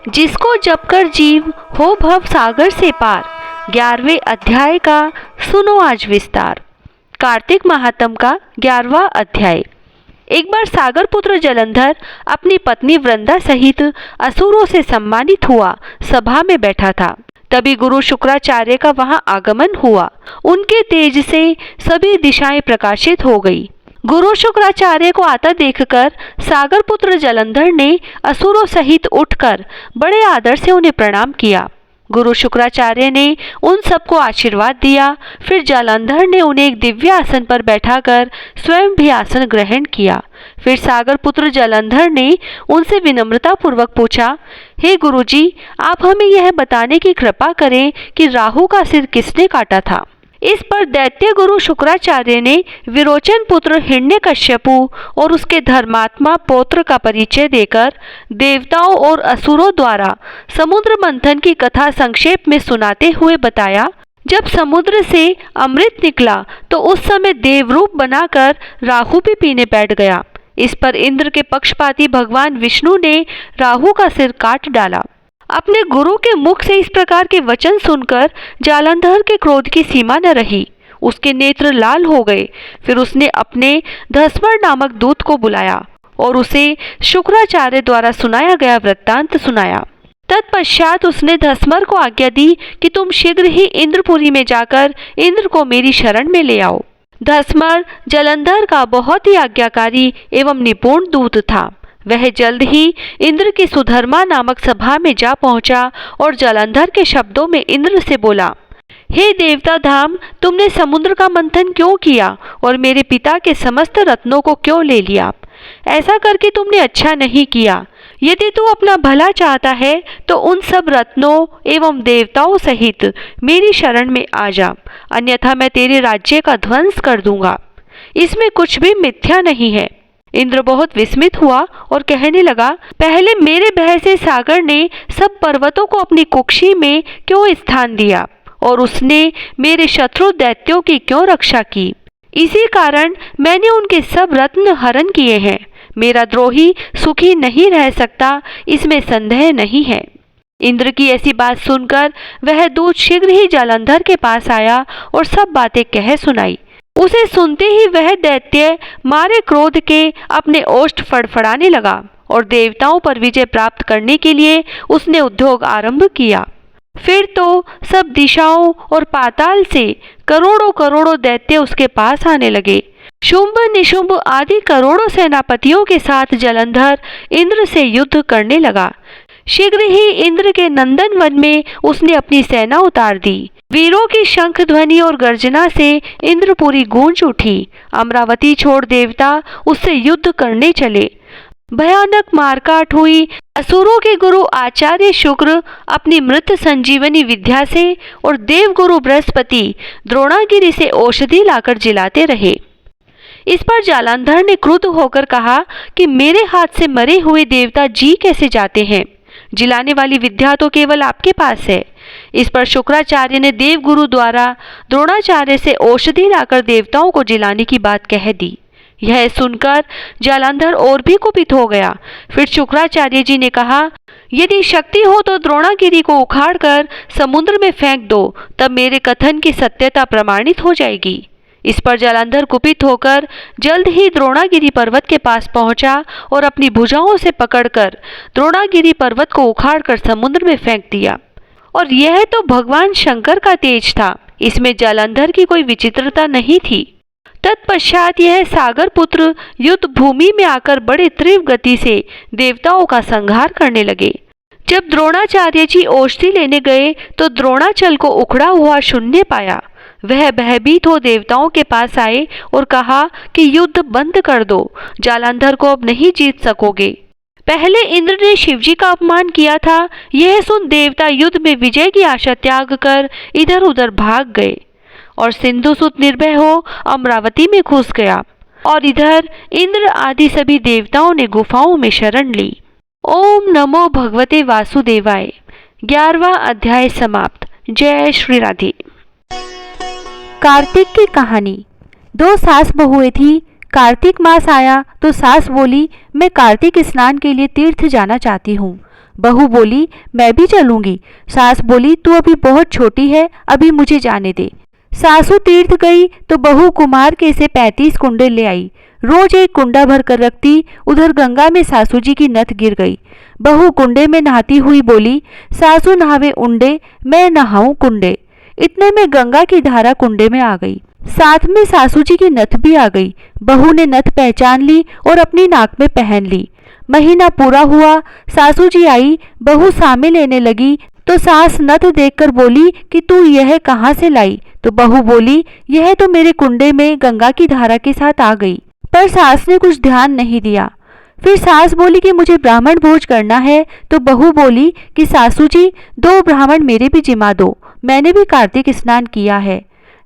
जिसको जपकर जीव हो भव सागर से पार। 11वें अध्याय का सुनो आज विस्तार। कार्तिक महात्म का 11वां अध्याय। एक बार सागर पुत्र जलंधर अपनी पत्नी वृंदा सहित असुरों से सम्मानित हुआ सभा में बैठा था। तभी गुरु शुक्राचार्य का वहां आगमन हुआ। उनके तेज से सभी दिशाएं प्रकाशित हो गई। गुरु शुक्राचार्य को आता देखकर सागर पुत्र जलंधर ने असुरों सहित उठकर बड़े आदर से उन्हें प्रणाम किया। गुरु शुक्राचार्य ने उन सबको आशीर्वाद दिया। फिर जलंधर ने उन्हें एक दिव्य आसन पर बैठाकर स्वयं भी आसन ग्रहण किया। फिर सागर पुत्र जलंधर ने उनसे विनम्रता पूर्वक पूछा, हे गुरुजी, आप हमें यह बताने की कृपा करें कि राहु का सिर किसने काटा था। इस पर दैत्य गुरु शुक्राचार्य ने विरोचन पुत्र हिरण्यकश्यपु और उसके धर्मात्मा पौत्र का परिचय देकर देवताओं और असुरों द्वारा समुद्र मंथन की कथा संक्षेप में सुनाते हुए बताया। जब समुद्र से अमृत निकला तो उस समय देवरूप बनाकर राहु भी पीने बैठ गया। इस पर इंद्र के पक्षपाती भगवान विष्णु ने राहु का सिर काट डाला। अपने गुरु के मुख से इस प्रकार के वचन सुनकर जालंधर के क्रोध की सीमा न रही। उसके नेत्र लाल हो गए। फिर उसने अपने धस्मर नामक दूत को बुलाया और उसे शुक्राचार्य द्वारा सुनाया गया वृत्तांत सुनाया। तत्पश्चात उसने धस्मर को आज्ञा दी कि तुम शीघ्र ही इंद्रपुरी में जाकर इंद्र को मेरी शरण में ले आओ। धस्मर जलंधर का बहुत ही आज्ञाकारी एवं निपुण दूत था। वह जल्द ही इंद्र की सुधर्मा नामक सभा में जा पहुंचा और जलंधर के शब्दों में इंद्र से बोला, हे देवता धाम, तुमने समुद्र का मंथन क्यों किया और मेरे पिता के समस्त रत्नों को क्यों ले लिया? ऐसा करके तुमने अच्छा नहीं किया। यदि तू अपना भला चाहता है तो उन सब रत्नों एवं देवताओं सहित मेरी शरण में आ जा, अन्यथा मैं तेरे राज्य का ध्वंस कर दूंगा। इसमें कुछ भी मिथ्या नहीं है। इंद्र बहुत विस्मित हुआ और कहने लगा, पहले मेरे भय से सागर ने सब पर्वतों को अपनी कुक्षी में क्यों स्थान दिया और उसने मेरे शत्रु दैत्यों की क्यों रक्षा की? इसी कारण मैंने उनके सब रत्न हरण किए हैं। मेरा द्रोही सुखी नहीं रह सकता, इसमें संदेह नहीं है। इंद्र की ऐसी बात सुनकर वह दूत शीघ्र ही जालंधर के पास आया और सब बातें कह सुनाई। उसे सुनते ही वह दैत्य मारे क्रोध के अपने ओष्ठ फड़फड़ाने लगा और देवताओं पर विजय प्राप्त करने के लिए उसने उद्योग आरंभ किया। फिर तो सब दिशाओं और पाताल से करोड़ों करोड़ों दैत्य उसके पास आने लगे। शुंभ निशुंभ आदि करोड़ों सेनापतियों के साथ जलंधर इंद्र से युद्ध करने लगा। शीघ्र ही इंद्र के नंदन वन में उसने अपनी सेना उतार दी। वीरों की शंख ध्वनि और गर्जना से इंद्रपुरी गूंज उठी। अमरावती छोड़ देवता उससे युद्ध करने चले। भयानक मारकाट हुई। असुरों के गुरु आचार्य शुक्र अपनी मृत संजीवनी विद्या से और देवगुरु बृहस्पति द्रोणागिरी से औषधि लाकर जिलाते रहे। इस पर जालंधर ने क्रुद्ध होकर कहा कि मेरे हाथ से मरे हुए देवता जी कैसे जाते हैं? जिलाने वाली विद्या तो केवल आपके पास है। इस पर शुक्राचार्य ने देवगुरु द्वारा द्रोणाचार्य से औषधि लाकर देवताओं को जिलाने की बात कह दी। यह सुनकर जालंधर और भी कुपित हो गया। फिर शुक्राचार्य जी ने कहा, यदि शक्ति हो तो द्रोणागिरी को उखाड़कर समुद्र में फेंक दो, तब मेरे कथन की सत्यता प्रमाणित हो जाएगी। इस पर जालंधर कुपित होकर जल्द ही द्रोणागिरी पर्वत के पास पहुंचा और अपनी भुजाओं से पकड़कर द्रोणागिरी पर्वत को उखाड़कर समुद्र में फेंक दिया। और यह तो भगवान शंकर का तेज था, इसमें जालंधर की कोई विचित्रता नहीं थी। तत्पश्चात यह सागर पुत्र युद्ध भूमि में आकर बड़े तीव्र गति से देवताओं का संहार करने लगे। जब द्रोणाचार्य जी औषधि लेने गए तो द्रोणाचल को उखड़ा हुआ शून्य पाया। वह भयभीत हो देवताओं के पास आए और कहा कि युद्ध बंद कर दो, जालंधर को अब नहीं जीत सकोगे। पहले इंद्र ने शिवजी का अपमान किया था। यह सुन देवता युद्ध में विजय की आशा त्याग कर इधर उधर भाग गए और सिंधुसुत निर्भय हो अमरावती में घुस गया। और इधर इंद्र आदि सभी देवताओं ने गुफाओं में शरण ली। ओम नमो भगवते वासुदेवाय। 11वां अध्याय समाप्त। जय श्री राधे। कार्तिक की कहानी। 2 सास बहुएं थी। कार्तिक मास आया तो सास बोली, मैं कार्तिक स्नान के लिए तीर्थ जाना चाहती हूँ। बहू बोली, मैं भी चलूंगी। सास बोली, तू अभी बहुत छोटी है, अभी मुझे जाने दे। सासू तीर्थ गई तो बहू कुम्हार के से 35 कुंडे ले आई। रोज एक कुंडा भर कर रखती। उधर गंगा में सासू जी की नथ गिर गई। बहू कुंडे में नहाती हुई बोली, सासू नहावे उंडे, मैं नहाऊं कुंडे। इतने में गंगा की धारा कुंडे में आ गई, साथ में सासू जी की नथ भी आ गई। बहू ने नथ पहचान ली और अपनी नाक में पहन ली। महीना पूरा हुआ, सासू जी आई, बहू सामे लेने लगी तो सास नथ देखकर बोली कि तू यह कहाँ से लाई? तो बहू बोली, यह तो मेरे कुंडे में गंगा की धारा के साथ आ गई। पर सास ने कुछ ध्यान नहीं दिया। फिर सास बोली कि मुझे ब्राह्मण भोज करना है। तो बहू बोली कि सासू जी 2 ब्राह्मण मेरे भी जिमा दो, मैंने भी कार्तिक स्नान किया है।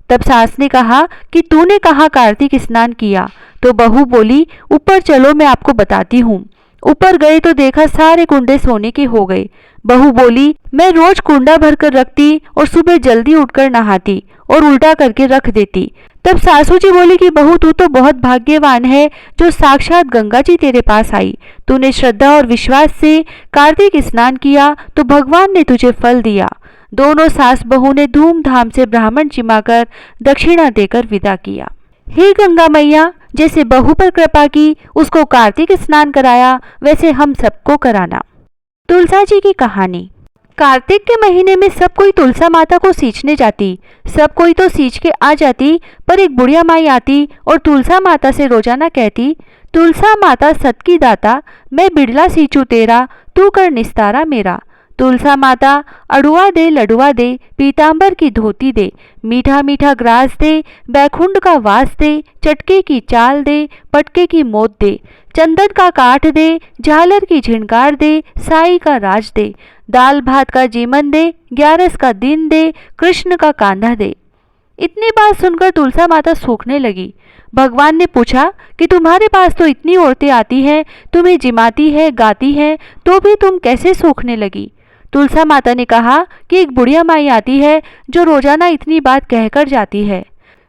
तब सास ने कहा कि तूने कहाँ कार्तिक स्नान किया? तो बहू बोली, ऊपर चलो मैं आपको बताती हूँ। ऊपर गए तो देखा सारे कुंडे सोने के हो गए। बहू बोली, मैं रोज कुंडा भर कर रखती और सुबह जल्दी उठकर नहाती और उल्टा करके रख देती। तब सासू जी बोली कि बहू तू तो बहुत भाग्यवान है जो साक्षात गंगा जी तेरे पास आई। तूने श्रद्धा और विश्वास से कार्तिक स्नान किया तो भगवान ने तुझे फल दिया। दोनों सास बहू ने धूमधाम से ब्राह्मण जिमाकर दक्षिणा देकर विदा किया। हे गंगा मैया, जैसे बहू पर कृपा की, उसको कार्तिक स्नान कराया, वैसे हम सबको कराना। तुलसा जी की कहानी। कार्तिक के महीने में सब कोई तुलसा माता को सींचने जाती। सब कोई तो सींच के आ जाती, पर एक बुढ़िया माई आती और तुलसा माता से रोजाना कहती, तुलसा माता सत की दाता, मैं बिड़ला सींचू तेरा, तू कर निस्तारा मेरा। तुलसा माता अड़ुआ दे, लडुआ दे, पीतांबर की धोती दे, मीठा मीठा ग्रास दे, बैकुंठ का वास दे, चटके की चाल दे, पटके की मोत दे, चंदन का काठ दे, झालर की झिनकार दे, साई का राज दे, दाल भात का जीमन दे, 11 का दिन दे, कृष्ण का कांधा दे। इतनी बात सुनकर तुलसा माता सूखने लगी। भगवान ने पूछा कि तुम्हारे पास तो इतनी औरतें आती हैं, तुम्हें जिमाती है, गाती हैं, तो भी तुम कैसे सूखने लगी? तुलसा माता ने कहा कि एक बुढ़िया माई आती है जो रोजाना इतनी बात कहकर जाती है।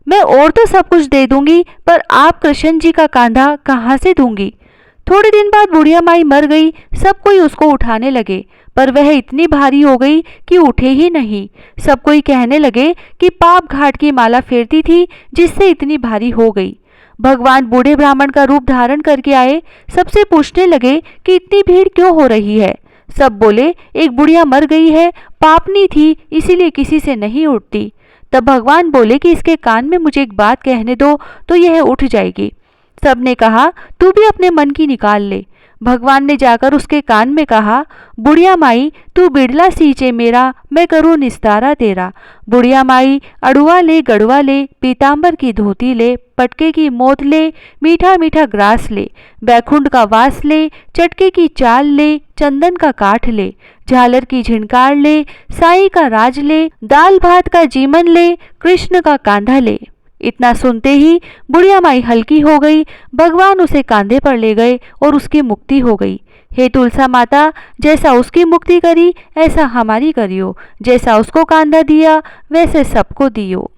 मैं और तो सब कुछ दे दूंगी, पर आप कृष्ण जी का कांधा कहाँ से दूंगी? थोड़े दिन बाद बुढ़िया माई मर गई। सब कोई उसको उठाने लगे, पर वह इतनी भारी हो गई कि उठे ही नहीं। सब कोई कहने लगे कि पाप घाट की माला फेरती थी जिससे इतनी भारी हो गई। भगवान बूढ़े ब्राह्मण का रूप धारण करके आए। सबसे पूछने लगे कि इतनी भीड़ क्यों हो रही है? सब बोले, एक बुढ़िया मर गई है, पापनी थी, इसीलिए किसी से नहीं उठती। तब भगवान बोले कि इसके कान में मुझे एक बात कहने दो तो यह उठ जाएगी। सबने कहा, तू भी अपने मन की निकाल ले। भगवान ने जाकर उसके कान में कहा, बुढ़िया माई तू बिड़ला सींचे मेरा, मैं करूँ निस्तारा तेरा। बुढ़िया माई अड़ुआ ले, गड़ुआ ले, पीतांबर की धोती ले, पटके की मोत ले, मीठा मीठा ग्रास ले, बैकुंठ का वास ले, चटके की चाल ले, चंदन का काठ ले, झालर की झिनकार ले, साई का राज ले, दाल भात का जीमन ले, कृष्ण का कांधा ले। इतना सुनते ही बुढ़िया माई हल्की हो गई। भगवान उसे कांधे पर ले गए और उसकी मुक्ति हो गई। हे तुलसा माता, जैसा उसकी मुक्ति करी ऐसा हमारी करियो, जैसा उसको कांधा दिया वैसे सबको दियो।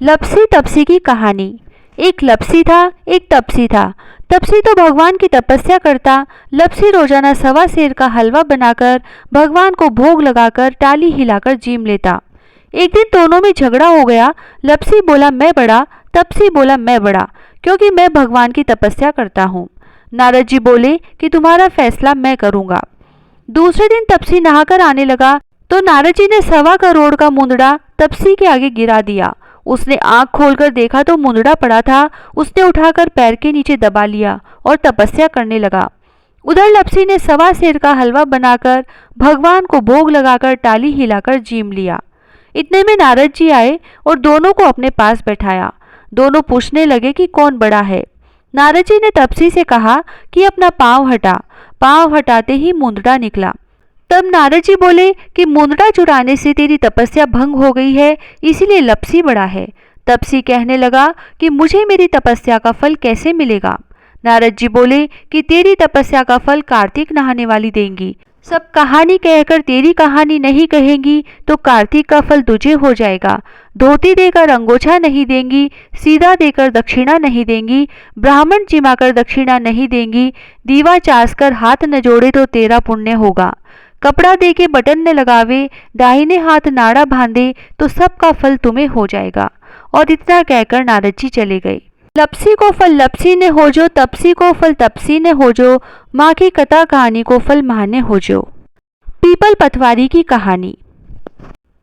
लपसी तपसी की कहानी। एक लपसी था, एक तपसी था। तपसी तो भगवान की तपस्या करता। लपसी रोजाना 1.25 सेर का हलवा बनाकर भगवान को भोग लगाकर टाली हिलाकर जीम लेता। एक दिन दोनों में झगड़ा हो गया। लपसी बोला मैं बड़ा, तपसी बोला मैं बड़ा, क्योंकि मैं भगवान की तपस्या करता हूँ। नारद जी बोले कि तुम्हारा फैसला मैं करूँगा। दूसरे दिन तपसी नहाकर आने लगा तो नारद जी ने 1.25 करोड़ का मुंदड़ा तपसी के आगे गिरा दिया। उसने आंख खोलकर देखा तो मुंदड़ा पड़ा था। उसने उठाकर पैर के नीचे दबा लिया और तपस्या करने लगा। उधर लपसी ने 1.25 सेर का हलवा बनाकर भगवान को भोग लगाकर टाली हिलाकर जीम लिया। इतने में नारद जी आए और दोनों को अपने पास बैठाया। दोनों पूछने लगे कि कौन बड़ा है। नारद जी ने तपसी से कहा कि अपना पांव हटा। पांव हटाते ही मुंदड़ा निकला। तब नारद जी बोले कि मुंदड़ा चुराने से तेरी तपस्या भंग हो गई है, इसीलिए लपसी बड़ा है। तपसी कहने लगा कि मुझे मेरी तपस्या का फल कैसे मिलेगा? नारद जी बोले कि तेरी तपस्या का फल कार्तिक नहाने वाली देंगी। सब कहानी कहकर तेरी कहानी नहीं कहेंगी तो कार्तिक का फल तुझे हो जाएगा। धोती देकर अंगोछा नहीं देंगी, सीधा देकर दक्षिणा नहीं देंगी, ब्राह्मण जिमाकर दक्षिणा नहीं देंगी, दीवा चास कर हाथ न जोड़े तो तेरा पुण्य होगा। कपड़ा दे के बटन न लगावे, दाहिने हाथ नाड़ा बांधे तो सबका फल तुम्हें हो जाएगा। और इतना कहकर नारद जी चले गए। लपसी को फल लपसी ने हो जो, तपसी को फल तपसी ने हो जो, माँ की कथा कहानी को फल माँ ने हो जो। पीपल पतवारी की कहानी।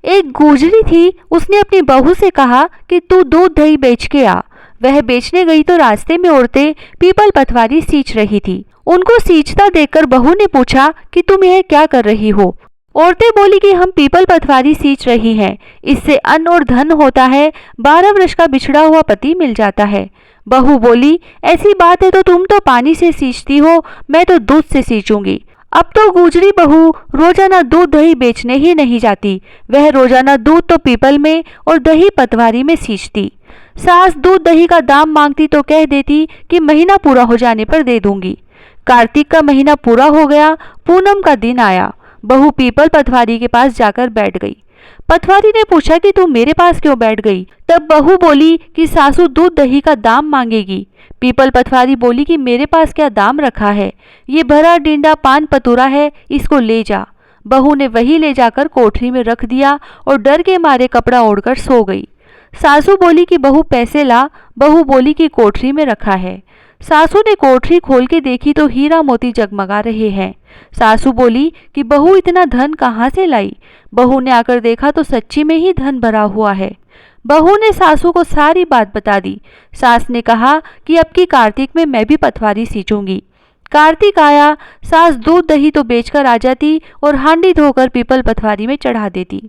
एक गुजरी थी, उसने अपनी बहू से कहा कि तू दूध दही बेच के आ। वह बेचने गई तो रास्ते में औरतें पीपल पतवारी सींच रही थी। उनको सींचता देखकर बहू ने पूछा कि तुम यह क्या कर रही हो। औरतें बोली कि हम पीपल पतवारी सींच रही हैं, इससे अन्न और धन होता है, 12 वर्ष का बिछड़ा हुआ पति मिल जाता है। बहू बोली, ऐसी बात है तो तुम तो पानी से सींचती हो, मैं तो दूध से सींचूंगी। अब तो गुजरी बहू रोजाना दूध दही बेचने ही नहीं जाती, वह रोजाना दूध तो पीपल में और दही पतवारी में सींचती। सास दूध दही का दाम मांगती तो कह देती कि महीना पूरा हो जाने पर दे दूंगी। कार्तिक का महीना पूरा हो गया, पूनम का दिन आया। बहू पीपल पतवारी के पास जाकर बैठ गई। पतवारी ने पूछा कि तुम मेरे पास क्यों बैठ गई। तब बहू बोली कि सासू दूध दही का दाम मांगेगी। पीपल पतवारी बोली कि मेरे पास क्या दाम रखा है, ये भरा डिंडा पान पतुरा है, इसको ले जा। बहू ने वही ले जाकर कोठरी में रख दिया और डर के मारे कपड़ा ओढ़कर सो गई। सासू बोली कि बहू पैसे ला। बहू बोली कि कोठरी में रखा है। सासू ने कोठरी खोल के देखी तो हीरा मोती जगमगा रहे हैं। सासू बोली कि बहू इतना धन कहाँ से लाई। बहू ने आकर देखा तो सच्ची में ही धन भरा हुआ है। बहू ने सासू को सारी बात बता दी। सास ने कहा कि अब की कार्तिक में मैं भी पतवारी सींचूंगी। कार्तिक आया, सास दूध दही तो बेचकर आ जाती और हांडी धोकर पीपल पतवारी में चढ़ा देती।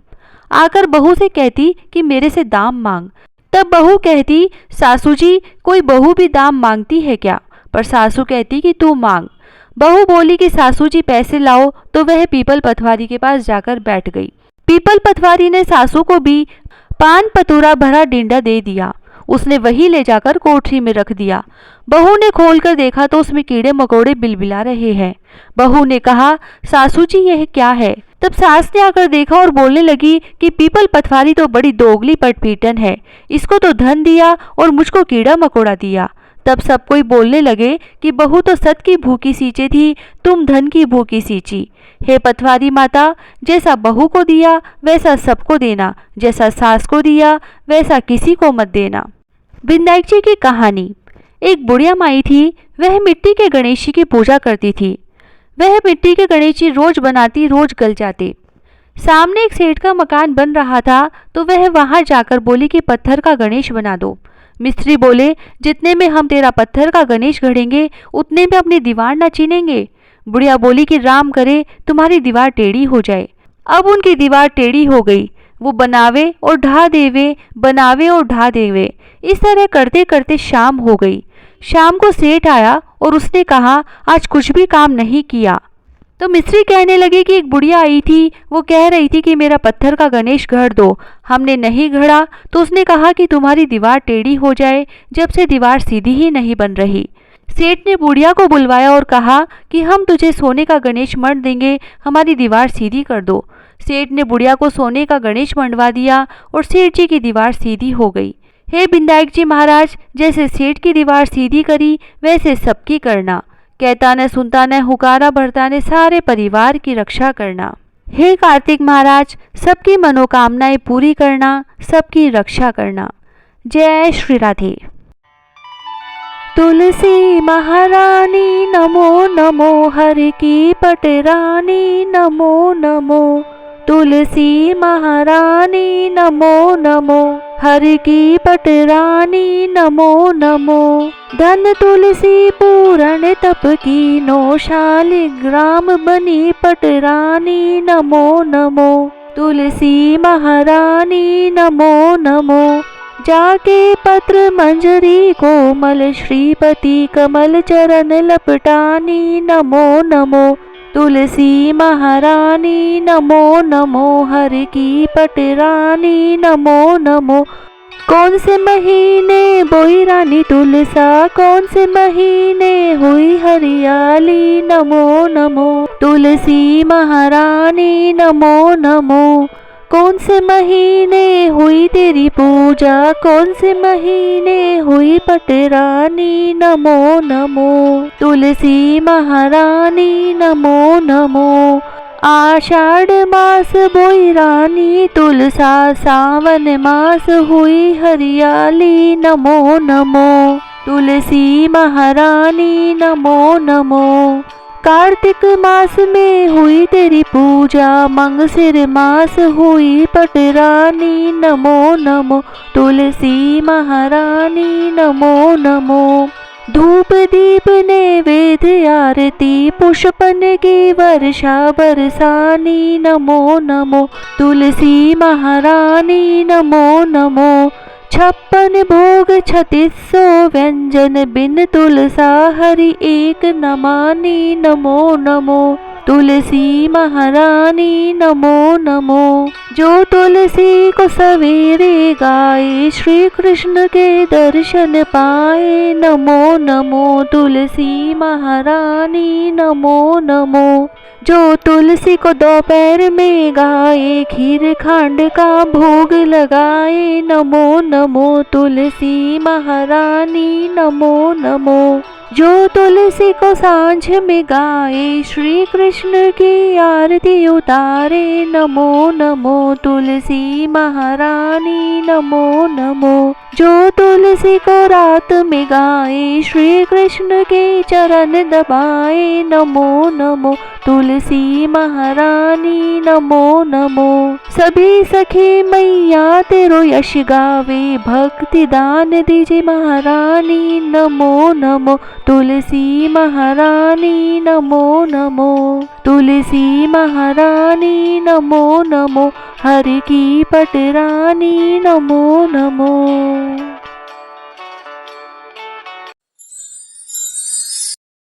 आकर बहू से कहती कि मेरे से दाम मांग। तब बहू कहती, सासू जी कोई बहू भी दाम मांगती है क्या। पर सासू कहती कि तू मांग। बहू बोली कि सासू जी पैसे लाओ, तो वह पीपल पतवारी के पास जाकर बैठ गई। पीपल पतवारी ने सासू को भी पान पतूरा भरा डिंडा दे दिया। उसने वही ले जाकर कोठरी में रख दिया। बहू ने खोलकर देखा तो उसमें कीड़े मकोड़े बिलबिला रहे हैं। बहू ने कहा, सासू जी यह क्या है। तब सास ने आकर देखा और बोलने लगी कि पीपल पतवारी तो बड़ी दोगली पटपीटन है, इसको तो धन दिया और मुझको कीड़ा मकोड़ा दिया। तब सब कोई बोलने लगे कि बहू तो सत की भूखी सींचे थी, तुम धन की भूखी सींची। हे पतवारी माता, जैसा बहू को दिया वैसा सबको देना, जैसा सास को दिया वैसा किसी को मत देना। विनायक जी की कहानी। एक बुढ़िया माई थी, वह मिट्टी के गणेश जी की पूजा करती थी। वह मिट्टी के गणेश जी रोज बनाती, रोज गल जाते। सामने एक सेठ का मकान बन रहा था तो वह वहां जाकर बोली कि पत्थर का गणेश बना दो। मिस्त्री बोले, जितने में हम तेरा पत्थर का गणेश गढ़ेंगे उतने में अपनी दीवार न चीनेंगे। बुढ़िया बोली कि राम करे तुम्हारी दीवार टेढ़ी हो जाए। अब उनकी दीवार टेढ़ी हो गई। वो बनावे और ढा देवे, बनावे और ढा देवे। इस तरह करते करते शाम हो गई। शाम को सेठ आया और उसने कहा, आज कुछ भी काम नहीं किया। तो मिस्त्री कहने लगे कि एक बुढ़िया आई थी, वो कह रही थी कि मेरा पत्थर का गणेश गढ़ दो। हमने नहीं गढ़ा तो उसने कहा कि तुम्हारी दीवार टेढ़ी हो जाए, जब से दीवार सीधी ही नहीं बन रही। सेठ ने बुढ़िया को बुलवाया और कहा कि हम तुझे सोने का गणेश मढ़ देंगे, हमारी दीवार सीधी कर दो। सेठ ने बुढ़िया को सोने का गणेश मंडवा दिया और सेठ जी की दीवार सीधी हो गई। हे विनायक जी महाराज, जैसे सेठ की दीवार सीधी करी वैसे सबकी करना। कहता न सुनता न हुकारा भरता ने सारे परिवार की रक्षा करना। हे कार्तिक महाराज, सबकी मनोकामनाएं पूरी करना, सबकी रक्षा करना। जय श्री राधे। तुलसी महारानी नमो नमो, हर की पटरानी नमो नमो। तुलसी महारानी नमो नमो, हर की पटरानी नमो नमो। धन तुलसी पूरण तप की नो, शालिग्राम बनी पटरानी नमो नमो। तुलसी महारानी नमो नमो। जाके पत्र मंजरी कोमल, श्रीपति कमल चरण लपटानी नमो नमो। तुलसी महारानी नमो नमो, हर की पटरानी नमो नमो। कौन से महीने बोई रानी तुलसा, कौन से महीने हुई हरियाली नमो नमो। तुलसी महारानी नमो नमो। कौन से महीने हुई तेरी पूजा, कौन से महीने हुई पटरानी नमो नमो। तुलसी महारानी नमो नमो। आषाढ़ मास बोई रानी तुलसा, सावन मास हुई हरियाली। नमो नमो तुलसी महारानी, नमो नमो। कार्तिक मास में हुई तेरी पूजा, मंगसिर मास हुई पटरानी। नमो नमो तुलसी महारानी, नमो नमो। धूप दीप नैवेद्य आरती, पुष्पन की वर्षा बरसानी। नमो नमो तुलसी महारानी, नमो नमो। 56 भोग 3600 व्यंजन, बिन तुलसा हरि एक न मानी। नमो नमो तुलसी महारानी, नमो नमो। जो तुलसी को सवेरे गाए, श्री कृष्ण के दर्शन पाए। नमो नमो तुलसी महारानी, नमो नमो। जो तुलसी को दोपहर में गाए, खीर खांड का भोग लगाए। नमो नमो तुलसी महारानी, नमो नमो। जो तुलसी को सांझ में गाए, श्री कृष्ण की आरती उतारे। नमो नमो तुलसी महारानी, नमो नमो। जो तुलसी को रात में गाए, श्री कृष्ण के चरण दबाए। नमो नमो तुलसी महारानी, नमो नमो। सभी सखी मैया तेरो यश गावे, भक्ति दान दीजिए महारानी। नमो नमो तुलसी महारानी, नमो नमो। तुलसी महारानी, नमो नमो। हरि की पटरानी, नमो नमो।